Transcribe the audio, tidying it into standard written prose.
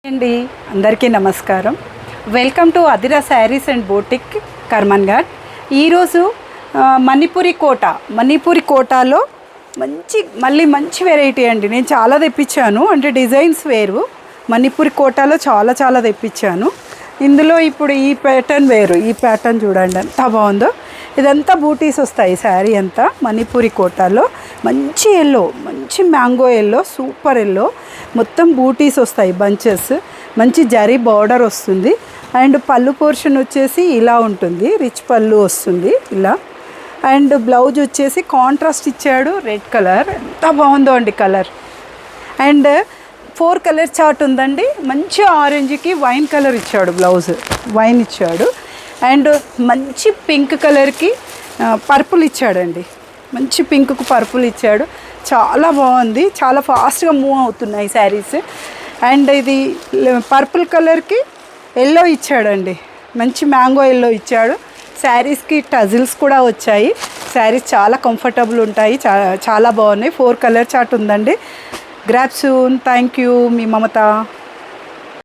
అండి అందరికీ నమస్కారం. వెల్కమ్ టు అదిరా శారీస్ అండ్ బోటిక్ కర్మన్ ఘాట్. ఈరోజు మణిపూరి కోటాలో మంచి వెరైటీ అండి. నేను చాలా తెప్పించాను, అంటే డిజైన్స్ వేరు. మణిపూరి కోటాలో చాలా తెప్పించాను. ఇందులో ఇప్పుడు ఈ ప్యాటర్న్ వేరు. ఈ ప్యాటర్న్ చూడండి ఎంత బాగుందో. ఇదంతా బూటీస్ వస్తాయి. శారీ అంతా మణిపూరి కోటాలో మంచి ఎల్లో, మంచి మ్యాంగో ఎల్లో, సూపర్ ఎల్లో, మొత్తం బూటీస్ వస్తాయి, బంచెస్. మంచి జరీ బార్డర్ వస్తుంది. అండ్ పళ్ళు పోర్షన్ వచ్చేసి ఇలా ఉంటుంది, రిచ్ పళ్ళు వస్తుంది ఇలా. అండ్ బ్లౌజ్ వచ్చేసి కాంట్రాస్ట్ ఇచ్చాడు, రెడ్ కలర్. ఎంత బాగుందో అండి కలర్. అండ్ 4 కలర్ చార్ట్ ఉందండి. మంచి ఆరెంజ్కి వైన్ కలర్ ఇచ్చాడు, బ్లౌజ్ వైన్ ఇచ్చాడు. అండ్ మంచి పింక్ కలర్కి పర్పుల్ ఇచ్చాడండి. మంచి పింక్కు పర్పుల్ ఇచ్చాడు. చాలా బాగుంది. చాలా ఫాస్ట్గా మూవ్ అవుతున్నాయి శారీస్. అండ్ ఇది పర్పుల్ కలర్కి ఎల్లో ఇచ్చాడండి. మంచి మ్యాంగో ఎల్లో ఇచ్చాడు. శారీస్కి టజిల్స్ కూడా వచ్చాయి. శారీస్ చాలా కంఫర్టబుల్ ఉంటాయి, చాలా బాగున్నాయి. 4 కలర్ చార్ట్ ఉందండి. Grab soon. Thank you, me Mamata.